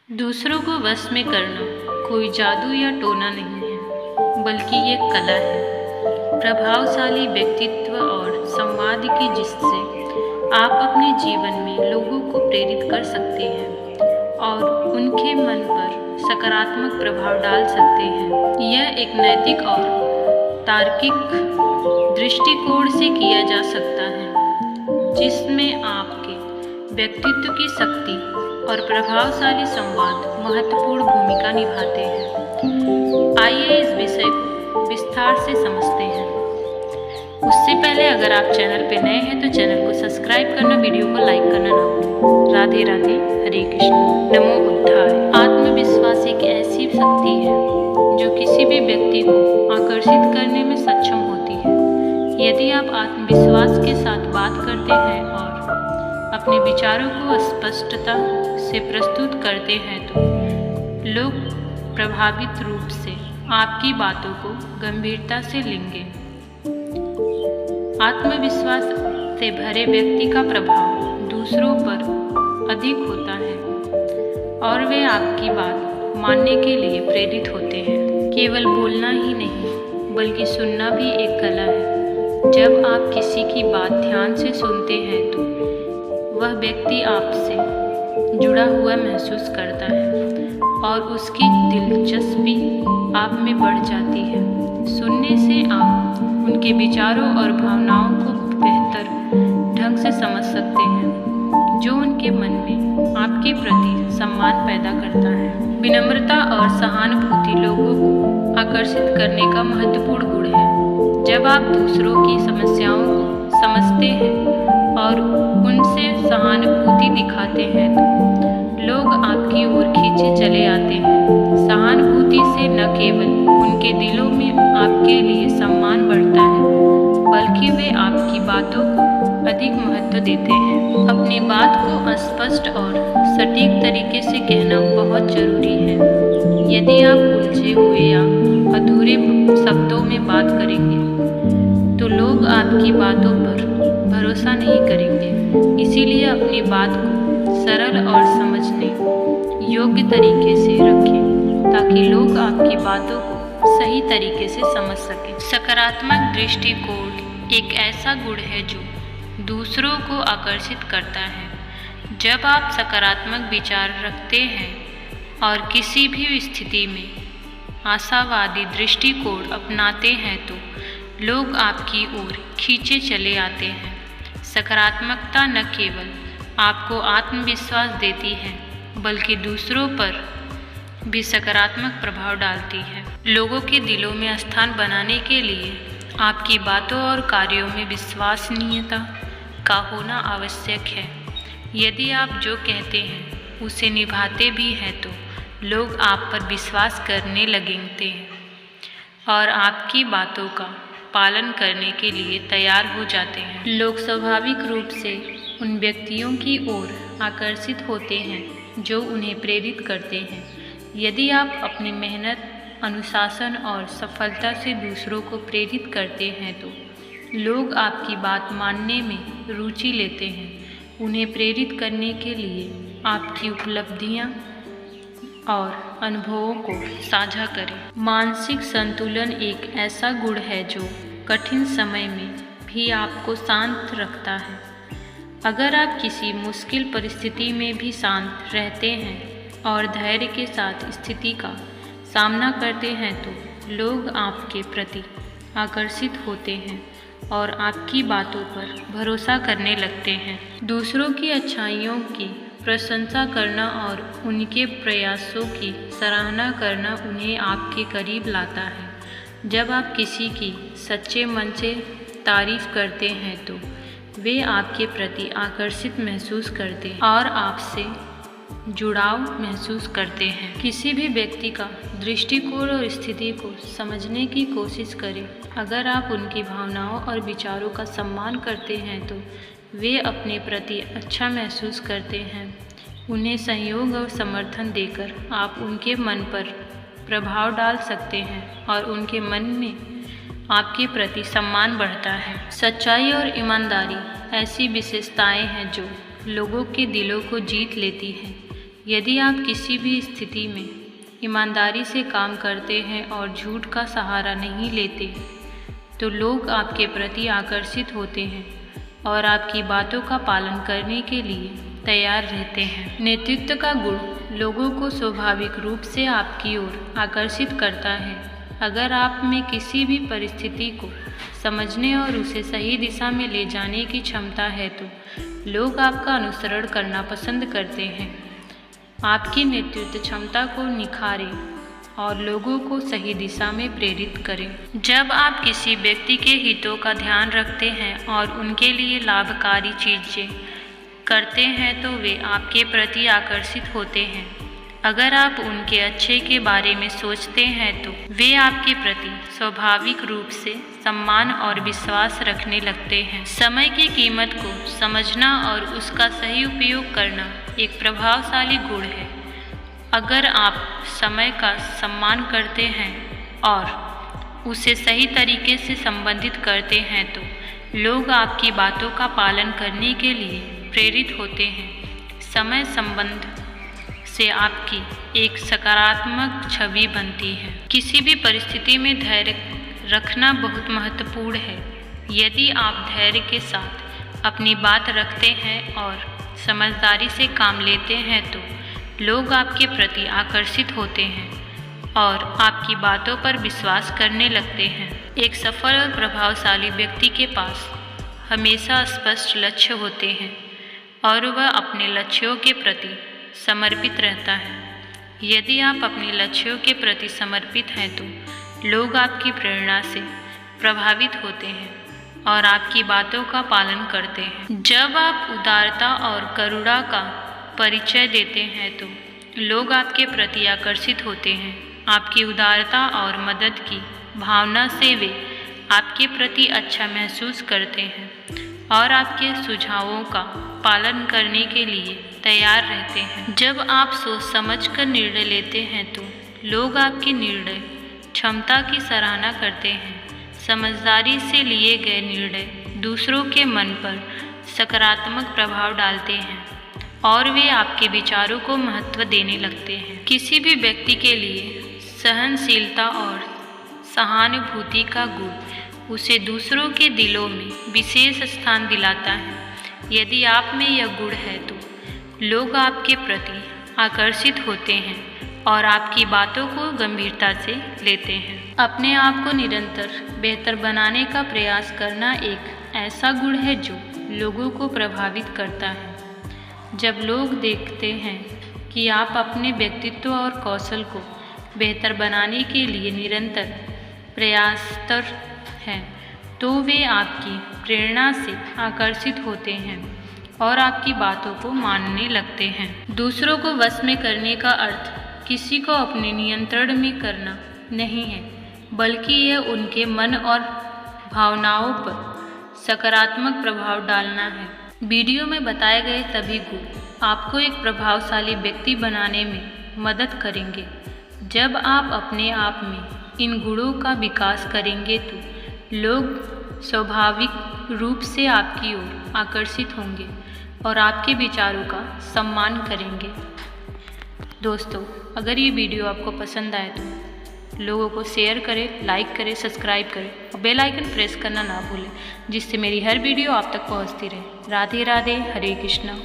दूसरों को वश में करना कोई जादू या टोना नहीं है, बल्कि ये कला है, प्रभावशाली व्यक्तित्व और संवाद की जिससे आप अपने जीवन में लोगों को प्रेरित कर सकते हैं और उनके मन पर सकारात्मक प्रभाव डाल सकते हैं। यह एक नैतिक और तार्किक दृष्टिकोण से किया जा सकता है, जिसमें आपके व्यक्तित्व की शक्ति और प्रभावशाली संवाद महत्वपूर्ण भूमिका निभाते हैं। आइए इस विषय को विस्तार से समझते हैं। उससे पहले अगर आप चैनल पर नए हैं तो चैनल को सब्सक्राइब करना, वीडियो को लाइक करना ना भूलें। राधे राधे, हरे कृष्ण, नमो बुद्धाय। आत्मविश्वास एक ऐसी शक्ति है जो किसी भी व्यक्ति को आकर्षित करने में सक्षम होती है। यदि आप आत्मविश्वास के साथ बात करते हैं और अपने विचारों को स्पष्टता से प्रस्तुत करते हैं तो लोग प्रभावित रूप से आपकी बातों को गंभीरता से लेंगे। आत्मविश्वास से भरे व्यक्ति का प्रभाव दूसरों पर अधिक होता है और वे आपकी बात मानने के लिए प्रेरित होते हैं। केवल बोलना ही नहीं, बल्कि सुनना भी एक कला है। जब आप किसी की बात ध्यान से सुनते हैं तो वह व्यक्ति आपसे जुड़ा हुआ महसूस करता है और उसकी दिलचस्पी आप में बढ़ जाती है। सुनने से आप उनके विचारों और भावनाओं को बेहतर ढंग से समझ सकते हैं, जो उनके मन में आपके प्रति सम्मान पैदा करता है। विनम्रता और सहानुभूति लोगों को आकर्षित करने का महत्वपूर्ण गुण है। जब आप दूसरों की समस्याओं को समझते हैं और उनसे सहानुभूति दिखाते हैं तो लोग आपकी ओर खींचे चले आते हैं। सहानुभूति से न केवल उनके दिलों में आपके लिए सम्मान बढ़ता है, बल्कि वे आपकी बातों को अधिक महत्व देते हैं। अपनी बात को स्पष्ट और सटीक तरीके से कहना बहुत जरूरी है। यदि आप उलझे हुए या अधूरे शब्दों में बात करेंगे तो लोग आपकी बातों पर भरोसा नहीं करेंगे। इसीलिए अपनी बात को सरल और समझने योग्य तरीके से रखें ताकि लोग आपकी बातों को सही तरीके से समझ सकें। सकारात्मक दृष्टिकोण एक ऐसा गुण है जो दूसरों को आकर्षित करता है। जब आप सकारात्मक विचार रखते हैं और किसी भी स्थिति में आशावादी दृष्टिकोण अपनाते हैं तो लोग आपकी ओर खींचे चले आते हैं। सकारात्मकता न केवल आपको आत्मविश्वास देती है, बल्कि दूसरों पर भी सकारात्मक प्रभाव डालती है। लोगों के दिलों में स्थान बनाने के लिए आपकी बातों और कार्यों में विश्वसनीयता का होना आवश्यक है। यदि आप जो कहते हैं उसे निभाते भी हैं तो लोग आप पर विश्वास करने लगते हैं और आपकी बातों का पालन करने के लिए तैयार हो जाते हैं। लोग स्वाभाविक रूप से उन व्यक्तियों की ओर आकर्षित होते हैं जो उन्हें प्रेरित करते हैं। यदि आप अपनी मेहनत, अनुशासन और सफलता से दूसरों को प्रेरित करते हैं तो लोग आपकी बात मानने में रुचि लेते हैं। उन्हें प्रेरित करने के लिए आपकी उपलब्धियां और अनुभवों को साझा करें। मानसिक संतुलन एक ऐसा गुण है जो कठिन समय में भी आपको शांत रखता है। अगर आप किसी मुश्किल परिस्थिति में भी शांत रहते हैं और धैर्य के साथ स्थिति का सामना करते हैं तो लोग आपके प्रति आकर्षित होते हैं और आपकी बातों पर भरोसा करने लगते हैं। दूसरों की अच्छाइयों की प्रशंसा करना और उनके प्रयासों की सराहना करना उन्हें आपके करीब लाता है। जब आप किसी की सच्चे मन से तारीफ करते हैं तो वे आपके प्रति आकर्षित महसूस करते हैं और आपसे जुड़ाव महसूस करते हैं। किसी भी व्यक्ति का दृष्टिकोण और स्थिति को समझने की कोशिश करें। अगर आप उनकी भावनाओं और विचारों का सम्मान करते हैं तो वे अपने प्रति अच्छा महसूस करते हैं। उन्हें सहयोग और समर्थन देकर आप उनके मन पर प्रभाव डाल सकते हैं और उनके मन में आपके प्रति सम्मान बढ़ता है। सच्चाई और ईमानदारी ऐसी विशेषताएं हैं जो लोगों के दिलों को जीत लेती हैं। यदि आप किसी भी स्थिति में ईमानदारी से काम करते हैं और झूठ का सहारा नहीं लेते, तो लोग आपके प्रति आकर्षित होते हैं और आपकी बातों का पालन करने के लिए तैयार रहते हैं। नेतृत्व का गुण लोगों को स्वाभाविक रूप से आपकी ओर आकर्षित करता है। अगर आप में किसी भी परिस्थिति को समझने और उसे सही दिशा में ले जाने की क्षमता है तो लोग आपका अनुसरण करना पसंद करते हैं। आपकी नेतृत्व क्षमता को निखारें और लोगों को सही दिशा में प्रेरित करें। जब आप किसी व्यक्ति के हितों का ध्यान रखते हैं और उनके लिए लाभकारी चीज़ें करते हैं तो वे आपके प्रति आकर्षित होते हैं। अगर आप उनके अच्छे के बारे में सोचते हैं तो वे आपके प्रति स्वाभाविक रूप से सम्मान और विश्वास रखने लगते हैं। समय की कीमत को समझना और उसका सही उपयोग करना एक प्रभावशाली गुण है। अगर आप समय का सम्मान करते हैं और उसे सही तरीके से संबंधित करते हैं तो लोग आपकी बातों का पालन करने के लिए प्रेरित होते हैं। समय संबंध से आपकी एक सकारात्मक छवि बनती है। किसी भी परिस्थिति में धैर्य रखना बहुत महत्वपूर्ण है। यदि आप धैर्य के साथ अपनी बात रखते हैं और समझदारी से काम लेते हैं तो लोग आपके प्रति आकर्षित होते हैं और आपकी बातों पर विश्वास करने लगते हैं। एक सफल और प्रभावशाली व्यक्ति के पास हमेशा स्पष्ट लक्ष्य होते हैं और वह अपने लक्ष्यों के प्रति समर्पित रहता है। यदि आप अपने लक्ष्यों के प्रति समर्पित हैं तो लोग आपकी प्रेरणा से प्रभावित होते हैं और आपकी बातों का पालन करते हैं। जब आप उदारता और करुणा का परिचय देते हैं तो लोग आपके प्रति आकर्षित होते हैं। आपकी उदारता और मदद की भावना से वे आपके प्रति अच्छा महसूस करते हैं और आपके सुझावों का पालन करने के लिए तैयार रहते हैं। जब आप सोच समझकर निर्णय लेते हैं तो लोग आपकी निर्णय क्षमता की सराहना करते हैं। समझदारी से लिए गए निर्णय दूसरों के मन पर सकारात्मक प्रभाव डालते हैं और वे आपके विचारों को महत्व देने लगते हैं। किसी भी व्यक्ति के लिए सहनशीलता और सहानुभूति का गुण उसे दूसरों के दिलों में विशेष स्थान दिलाता है। यदि आप में यह गुण है तो लोग आपके प्रति आकर्षित होते हैं और आपकी बातों को गंभीरता से लेते हैं। अपने आप को निरंतर बेहतर बनाने का प्रयास करना एक ऐसा गुण है जो लोगों को प्रभावित करता है। जब लोग देखते हैं कि आप अपने व्यक्तित्व और कौशल को बेहतर बनाने के लिए निरंतर प्रयासरत हैं तो वे आपकी प्रेरणा से आकर्षित होते हैं और आपकी बातों को मानने लगते हैं। दूसरों को वश में करने का अर्थ किसी को अपने नियंत्रण में करना नहीं है, बल्कि यह उनके मन और भावनाओं पर सकारात्मक प्रभाव डालना है। वीडियो में बताए गए सभी गुण आपको एक प्रभावशाली व्यक्ति बनाने में मदद करेंगे। जब आप अपने आप में इन गुणों का विकास करेंगे तो लोग स्वाभाविक रूप से आपकी ओर आकर्षित होंगे और आपके विचारों का सम्मान करेंगे। दोस्तों, अगर ये वीडियो आपको पसंद आए तो लोगों को शेयर करें, लाइक करें, सब्सक्राइब करें और बेल आइकन प्रेस करना ना भूलें, जिससे मेरी हर वीडियो आप तक पहुंचती रहे। राधे राधे, हरे कृष्णा।